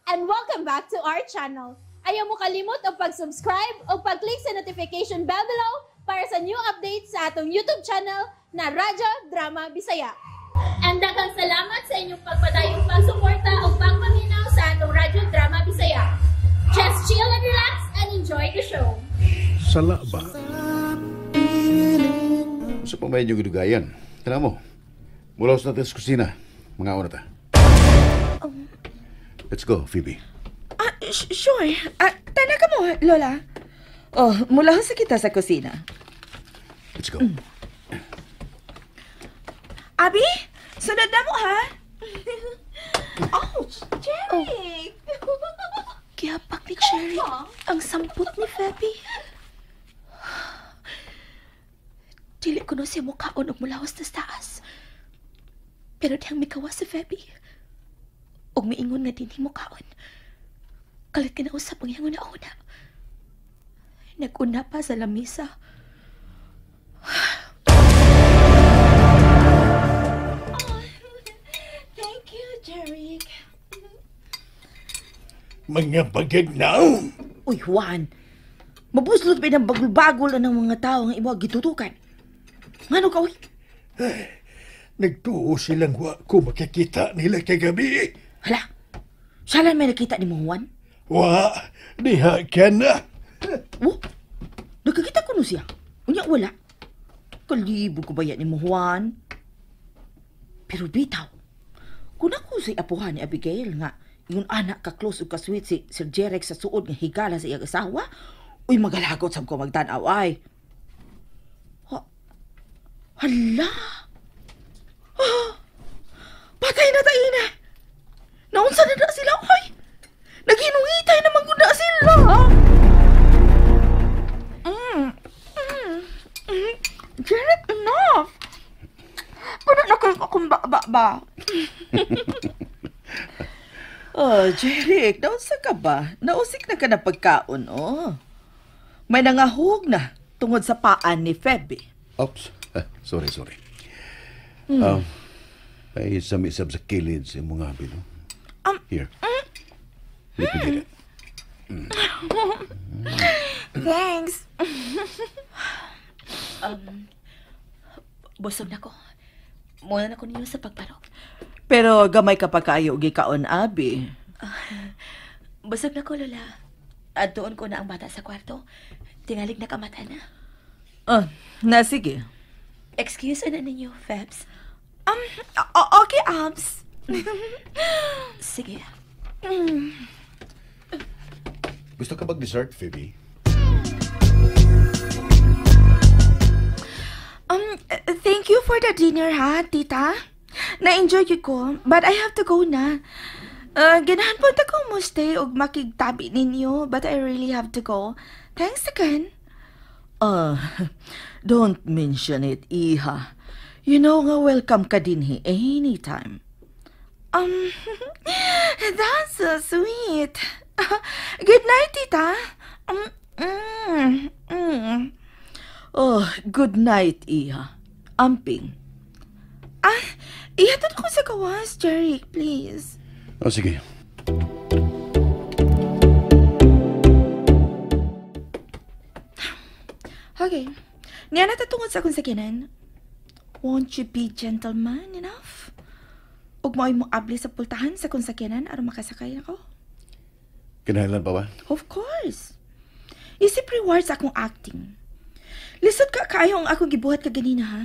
and welcome back to our channel. Ayaw mo kalimot o pag-subscribe o pag-click sa notification bell below para sa new updates sa atong YouTube channel na Radyo Drama Bisaya. And daghang salamat sa inyong pagpadayong pagsuporta o pagpaminaw sa atong Radyo Drama Bisaya. Just chill and relax and enjoy the show. Sala ba? Sa pamayan yung gidugayan. Tala mo, mulaos natin sa kusina. Mga una ta. Let's go, Phoebe. Sure. Tana ka mo, Lola. Oh, mula sa kita sa kusina. Let's go. Abi, sunod na mo, ha? Ouch! Jerry! Kiyapak ni Cherry ang samput ni Feby. Dili ko no siya mukhaon og mulawas na taas. Pero diyang mikawas si Feby. Og miingon nga din mukhaon. Kalit kinausap ang iyang una-una. Nag-una pa sa lamisa. Thank you, Jerry. Mga bagagnaw! Uy, Juan. Mabuslot ba ng bagul-bagul ng mga tao ang iwag gitutukan? Ngano ka, uy? Nagtuo silang wa ko makikita nila kagabi. Hala, siya lang may nakita ni mo, Juan? Wa, diha ka na. Oh, nakakita ko no siya. Unya, wala. Kalibo ko ba yan ni mo, Juan? Pero bitaw, kung ako si apuhan ni Abigail nga, yung anak ka-close o ka-sweet si Sir Jerek sa suod nga higala sa iyang asawa, uy, magalagot sab ko magtanaw ay. Hala! Patay na tayo na! Naunsa na na sila, oy! Naghinungitay naman ko na sila! Jerek, enough! Paano na kayo akong ba? Oh, Jerek, naunsa ka ba? Nausik na ka na pagkaon, oh. May nangahog na tungod sa paan ni Feby. Oops. Sorry. Ay sami-sab sa kilid sa mga abilo. Here. Let me get it. Thanks. Busog na ko. Muna na ko ninyo sa pagparok. Pero gamay ka pa kayo gikaon, Abi. Busog na ko, Lola. At doon ko na ang bata sa kwarto. Tingalig na kamata na. Sige. Excuse na ninyo, Febs. Okay, Abs. Sige. Gusto ka mag-dessert, Phoebe? Thank you for the dinner, ha, tita? Na-enjoy ko, but I have to go na. Ganahan po ta ko mo stay og makigtabi ninyo, but I really have to go. Thanks again. Don't mention it, Iha. You know nga welcome ka din anytime. That's so sweet. Good night, tita. Oh, good night, Iha. Amping. Ihatod ko sa kawas, Jerry, please. Sige. Okay. Niya natatungod sa akong sakinan. Won't you be gentleman enough? Ug mo ay mo abli sa pultahan sa akong sakinan aron makasakay ako? Kinahanglan pa ba? Of course. Isip reward sa akong acting. Lisod ka kayo ang akong gibuhat ka ganina, ha?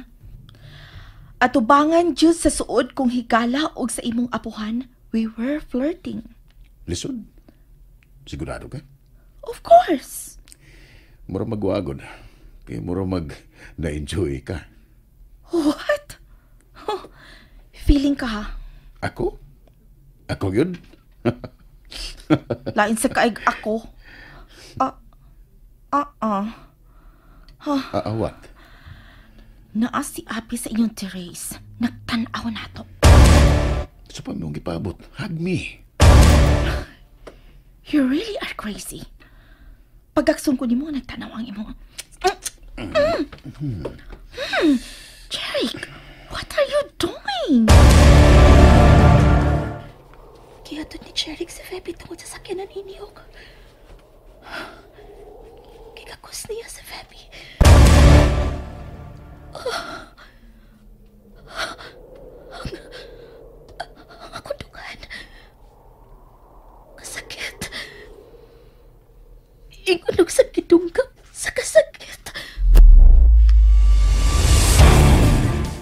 Atubangan jud sa suod kong higala og sa imong apuhan, we were flirting. Lisod? Sigurado ka? Of course. Mura magwagod. Kaya mura na-enjoy ka. What? Oh, feeling ka, ha? Ako? Ako yun? Lain sa kaig ako. What? Naa si Abi sa inyong terrace. Nagtanaw na to. Sa pa mong ipabot, hug me. You really are crazy. Pagakson ko ni mo, nagtanaw ang imo. Jeric, what are you doing? Kaya buhaton ni Jeric si Feby tungod sa sakyanan inyog. Kikakos niya si Feby. Ang akong dungan. Kasakit. Ingunog sa gidunggap sa kasakit.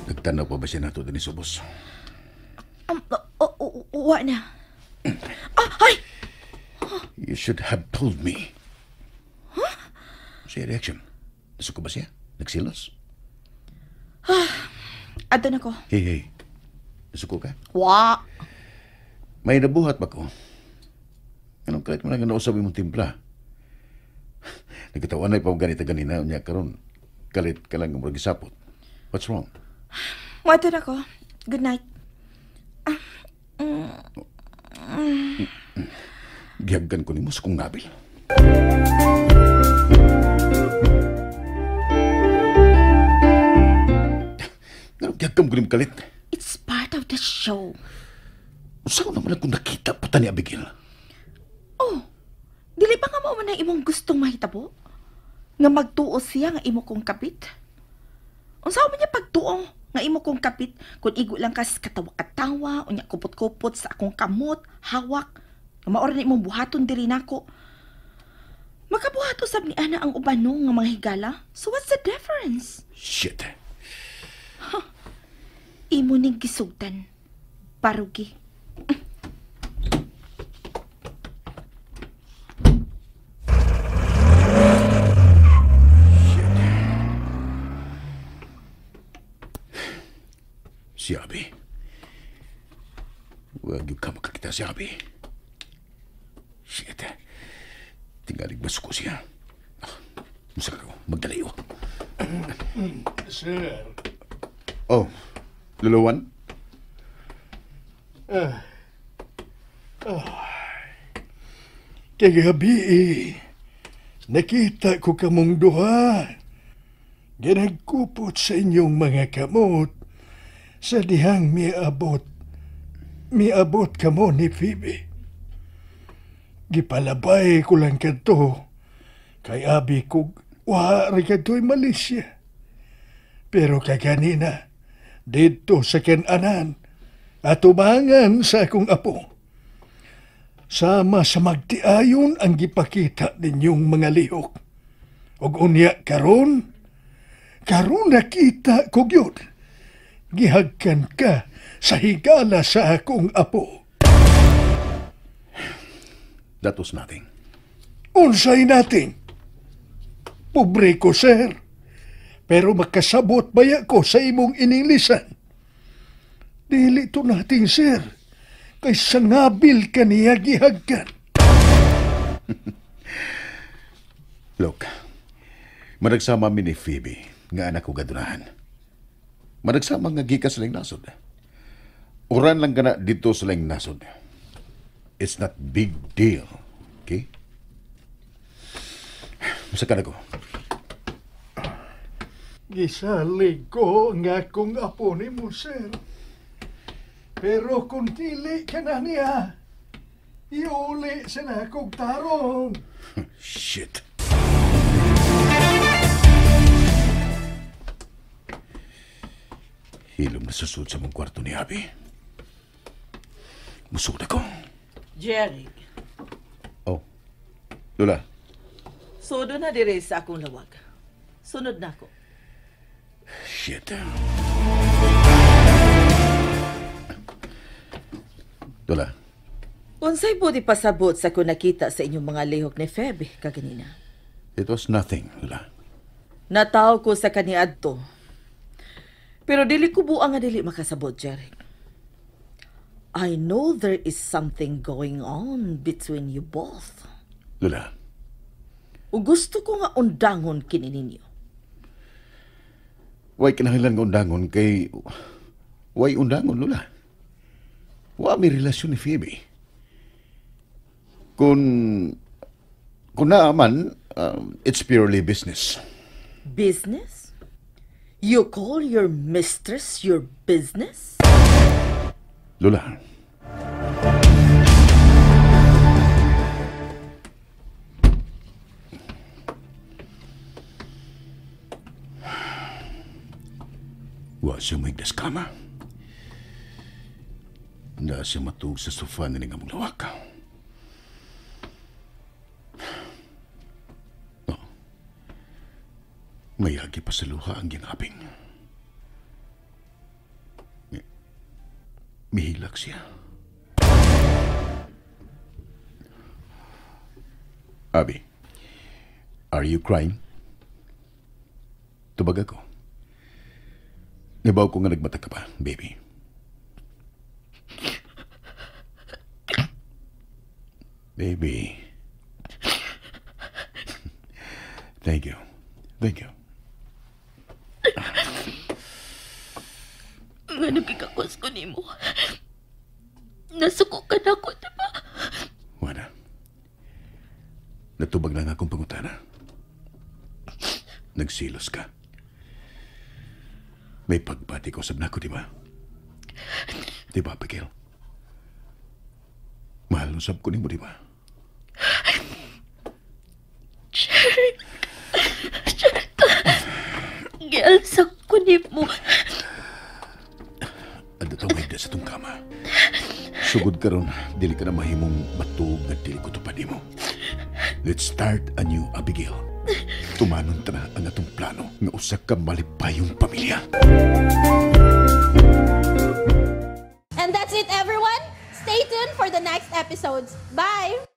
Nagtanaw pa ba siya nato din subos? Wa na. Ay! You should have told me. Huh? Siya reaction. Nasuko ba siya? Nagsilos? Adto na ko. Hey. Nasuko ka? Wa. May nabuhat ba ko? Anong kahit mo lang nausap mong timpla? Nagkatawa na ganita-ganina niya karon. Kalit ka lang murag isapot. What's wrong? Wa adto na ko. Good night. Gihaggan ko ni mo sa kong nabil. Gihaggan ko ni mo kalit. It's part of the show. Saan naman ako nakita puta ni Abigail? Oh, dili pa nga mo man ang imong gustong mahitabo? Nga magtuo siya nga imo kong kapit? Unsa man niya pagtuo nga imo kong kapit kung igo lang kas katawa-katawa, unya kupot-kupot sa akong kamot, hawak, nga maora na imong buhaton diri nako. Makabuhato sab ni ana ang ubanong nga mga higala. So what's the difference? Shit. Imo ning gisugdan. Parugi. Si Abi. Huwag yung ka makakita si Abi. Shit. Tingalig baso ko siya. Masaka ko. Magdalayo. Sir. Oh. Luluwan? Kagabi nakita ko kamong duha. Ginagkupot sa inyong mga kamot sa dihang miabot kamo ni Phoebe. Gipalabay ko lang kadto kay abi ko wari kadto'y Malaysia. Pero kaganina dito sa kananan at umangan sa akong apo. Sama sa magtiayon ang gipakita ninyong mga lihok. Og unya karon nakita ko gyud. Gihagkan ka sa higala sa akong apo. That was nothing. Unsay natin? Pobre ko, sir. Pero makasabot baya ko sa imong inilisan. Dili to natin, sir. Kay sangabil ka niya gihagkan. Look, managsama mi ni Phoebe nga anak ko gadunahan. Managsama nga gikas sa lang nasod. Uran lang ka na dito sa lang nasod. It's not big deal. Okay? Masaka na ko. Gisalig ko nga kung apo ni mo, sir. Pero kung dili ka na niya, iuli sa nakong tarong. Shit. Hilom na susud sa mong kwarto ni Abi. Musud ako. Jeric, Oh. Lola, sodo na dire sa akong lawag. Sunod na ako. shit. Lola, Unsay budi pasabot sa kung nakita sa inyong mga lihok ni Feby kaganina? it was nothing, Lola. Nataw ko sa kaniadto. Pero dili ko buang nga dili makasabot, Jeric. I know there is something going on between you both. Lola, Ug gusto ko nga undangon kini ninyo. way kinahanglan nga undangon kay... Way undangon, Lola. Wa may relasyon ni Phoebe. Kung naaman, it's purely business. Business? You call your mistress your business? Lola, siya maigdas kama. Na siya matug sa sofa na nga mong lawak. Oh. Mayagi pa sa luha ang ginaping. Mihilak siya. Abi, are you crying? Tubag ako. Nabaw ko nga nagmata ka pa, baby. Baby. Thank you. Thank you. Nga nagkikakos ko ni mo. Nasuko ka na ako, diba? Wala. Natubag lang akong pangutana. Nagsilos ka. May pagbati ko sa nako, di ba? Di ba, Abigail? Mahal usap ko ni mo, di ba? Jeric. Gialsak ko ni mo. Ano ito may sa itong kama? Sugod ka ron, dili ka na mahimong matug na dili ko tupad mo. Let's start a new Abigail. Tumanon ta na ang atong plano nga usa ka malipayong pamilya. And that's it, everyone. Stay tuned for the next episodes. Bye!